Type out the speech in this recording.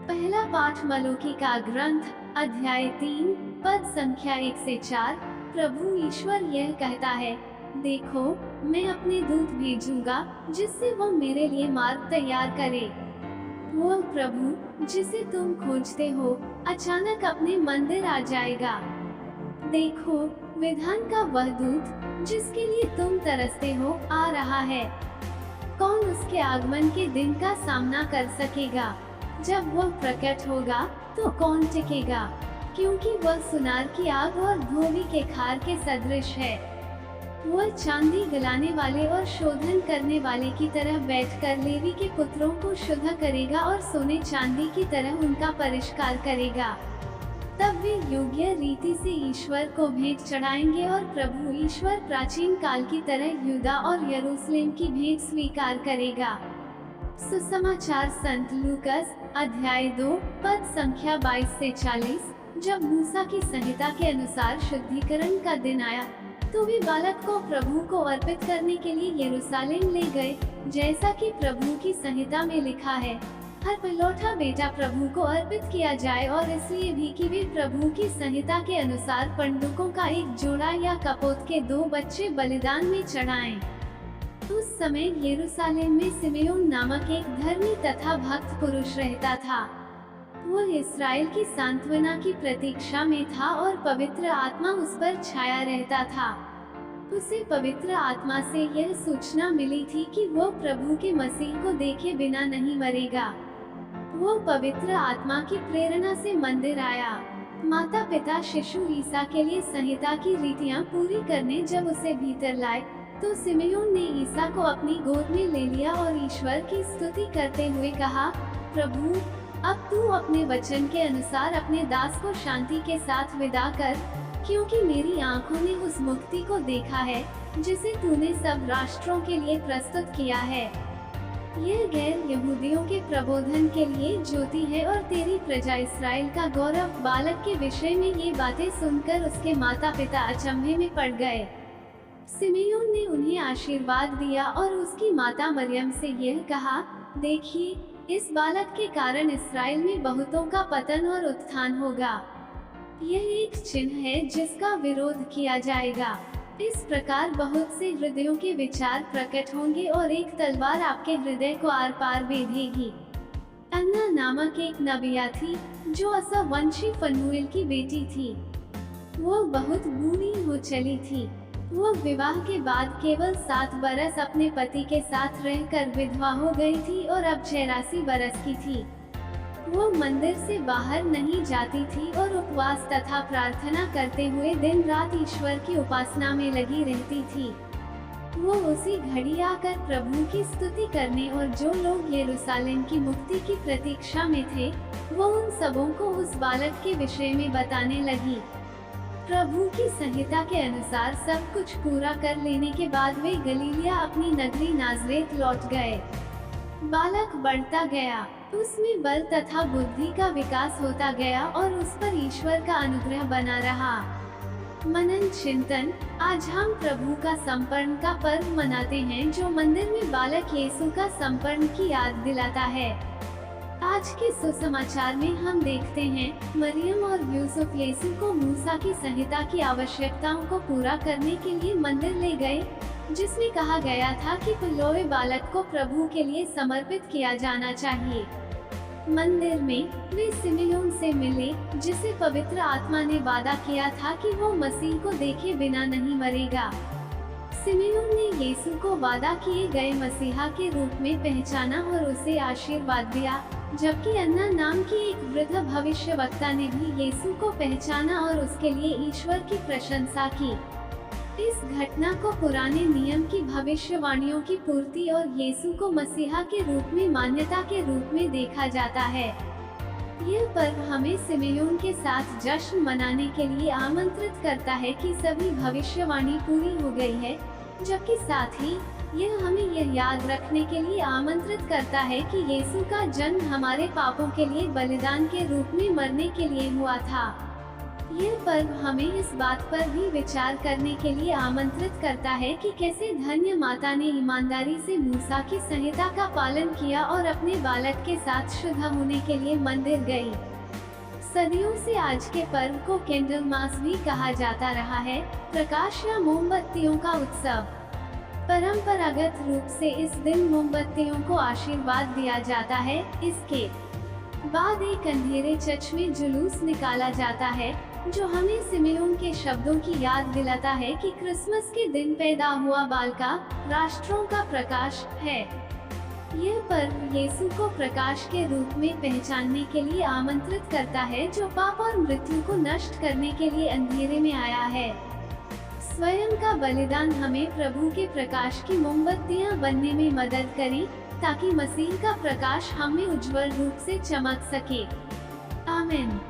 पहला पाठ मलूकी का ग्रंथ, अध्याय 3, पद संख्या 1 से 4। प्रभु ईश्वर यह कहता है, देखो, मैं अपने दूत भेजूंगा जिससे वो मेरे लिए मार्ग तैयार करे। वो प्रभु जिसे तुम खोजते हो अचानक अपने मंदिर आ जाएगा। देखो, विधान का वह दूत जिसके लिए तुम तरसते हो आ रहा है। कौन उसके आगमन के दिन का सामना कर सकेगा? जब वह प्रकट होगा तो कौन टिकेगा? क्योंकि वह सुनार की आग और धोबी के खार के सदृश है। वह चांदी गलाने वाले और शोधन करने वाले की तरह बैठकर लेवी के पुत्रों को शुद्ध करेगा और सोने चांदी की तरह उनका परिष्कार करेगा। तब वे योग्य रीति से ईश्वर को भेंट चढ़ाएंगे और प्रभु ईश्वर प्राचीन काल की तरह यहूदा और यरूशलेम की भेंट स्वीकार करेगा। सुसमाचार संत लूकस, अध्याय 2, पद संख्या 22 से 40। जब मूसा की संहिता के अनुसार शुद्धिकरण का दिन आया, तो वे बालक को प्रभु को अर्पित करने के लिए यरूशलेम ले गए, जैसा कि प्रभु की संहिता में लिखा है, हर पहलौठा बेटा प्रभु को अर्पित किया जाए, और इसलिए भी कि वे प्रभु की संहिता के अनुसार पंडुकों का एक जोड़ा या कपोत के 2 बच्चे बलिदान में चढ़ाएं। उस समय यरूशलेम में सिमेयोन नामक एक धर्मी तथा भक्त पुरुष रहता था। वो इस्राएल की सांत्वना की प्रतीक्षा में था और पवित्र आत्मा उस पर छाया रहता था। उसे पवित्र आत्मा से यह सूचना मिली थी कि वो प्रभु के मसीह को देखे बिना नहीं मरेगा। वो पवित्र आत्मा की प्रेरणा से मंदिर आया। माता पिता शिशु ईसा के लिए संहिता की रीतियां पूरी करने जब उसे भीतर लाए, तो सिमेयोन ने ईसा को अपनी गोद में ले लिया और ईश्वर की स्तुति करते हुए कहा, प्रभु, अब तू अपने वचन के अनुसार अपने दास को शांति के साथ विदा कर, क्योंकि मेरी आंखों ने उस मुक्ति को देखा है जिसे तूने सब राष्ट्रों के लिए प्रस्तुत किया है। यह गैर यहूदियों के प्रबोधन के लिए ज्योति है और तेरी प्रजा इस्राएल का गौरव। बालक के विषय में ये बातें सुनकर उसके माता पिता अचंभे में पड़ गए। सिमेयोन ने उन्हें आशीर्वाद दिया और उसकी माता मरियम से यह कहा, देखिए, इस बालक के कारण इस्राएल में बहुतों का पतन और उत्थान होगा। यह एक चिन्ह है जिसका विरोध किया जाएगा। इस प्रकार बहुत से हृदयों के विचार प्रकट होंगे और एक तलवार आपके हृदय को आर पार बेधेगी। अन्ना नामक एक नबिया थी जो असवंशी फनूएल की बेटी थी। वो बहुत बूढ़ी हो चली थी। वो विवाह के बाद केवल 7 बरस अपने पति के साथ रहकर विधवा हो गई थी और अब 86 बरस की थी। वो मंदिर से बाहर नहीं जाती थी और उपवास तथा प्रार्थना करते हुए दिन रात ईश्वर की उपासना में लगी रहती थी। वो उसी घड़ी आकर प्रभु की स्तुति करने और जो लोग यरूशलेम की मुक्ति की प्रतीक्षा में थे, वो उन सबों को उस बालक के विषय में बताने लगी। प्रभु की संहिता के अनुसार सब कुछ पूरा कर लेने के बाद वे गलीलिया अपनी नगरी नाजरेत लौट गए। बालक बढ़ता गया, उसमें बल तथा बुद्धि का विकास होता गया और उस पर ईश्वर का अनुग्रह बना रहा। मनन चिंतन। आज हम प्रभु का समर्पण का पर्व मनाते हैं, जो मंदिर में बालक यीशु का समर्पण की याद दिलाता है। आज के सुसमाचार में हम देखते हैं, मरियम और यूसुफ यीशु को मूसा की संहिता की आवश्यकताओं को पूरा करने के लिए मंदिर ले गए, जिसमें कहा गया था कि पहलौठे बालक को प्रभु के लिए समर्पित किया जाना चाहिए। मंदिर में वे सिमेयोन से मिले, जिसे पवित्र आत्मा ने वादा किया था कि वो मसीह को देखे बिना नहीं मरेगा। सिमेयोन ने यीशु को वादा किए गए मसीहा के रूप में पहचाना और उसे आशीर्वाद दिया, जबकि अन्ना नाम की एक वृद्ध भविष्यवक्ता ने भी यीशु को पहचाना और उसके लिए ईश्वर की प्रशंसा की। इस घटना को पुराने नियम की भविष्यवाणियों की पूर्ति और यीशु को मसीहा के रूप में मान्यता के रूप में देखा जाता है। यह पर्व हमें सिमेयोन के साथ जश्न मनाने के लिए आमंत्रित करता है कि सभी भविष्यवाणी पूरी हो गई है, जबकि साथ ही यह हमें यह याद रखने के लिए आमंत्रित करता है कि यीशु का जन्म हमारे पापों के लिए बलिदान के रूप में मरने के लिए हुआ था। यह पर्व हमें इस बात पर भी विचार करने के लिए आमंत्रित करता है कि कैसे धन्य माता ने ईमानदारी से मूसा की संहिता का पालन किया और अपने बालक के साथ शुद्ध होने के लिए मंदिर गई। सदियों से आज के पर्व को कैंडल मास भी कहा जाता रहा है, प्रकाश या मोमबत्तियों का उत्सव। परंपरागत रूप से इस दिन मोमबत्तियों को आशीर्वाद दिया जाता है। इसके बाद एक अंधेरे चर्च में जुलूस निकाला जाता है, जो हमें सिमेओन के शब्दों की याद दिलाता है कि क्रिसमस के दिन पैदा हुआ बालका राष्ट्रों का प्रकाश है। यह पर्व यीशु को प्रकाश के रूप में पहचानने के लिए आमंत्रित करता है, जो पाप और मृत्यु को नष्ट करने के लिए अंधेरे में आया है। स्वयं का बलिदान हमें प्रभु के प्रकाश की मोमबत्तियां बनने में मदद करे, ताकि मसीह का प्रकाश हमें उज्जवल रूप से चमक सके। आमीन।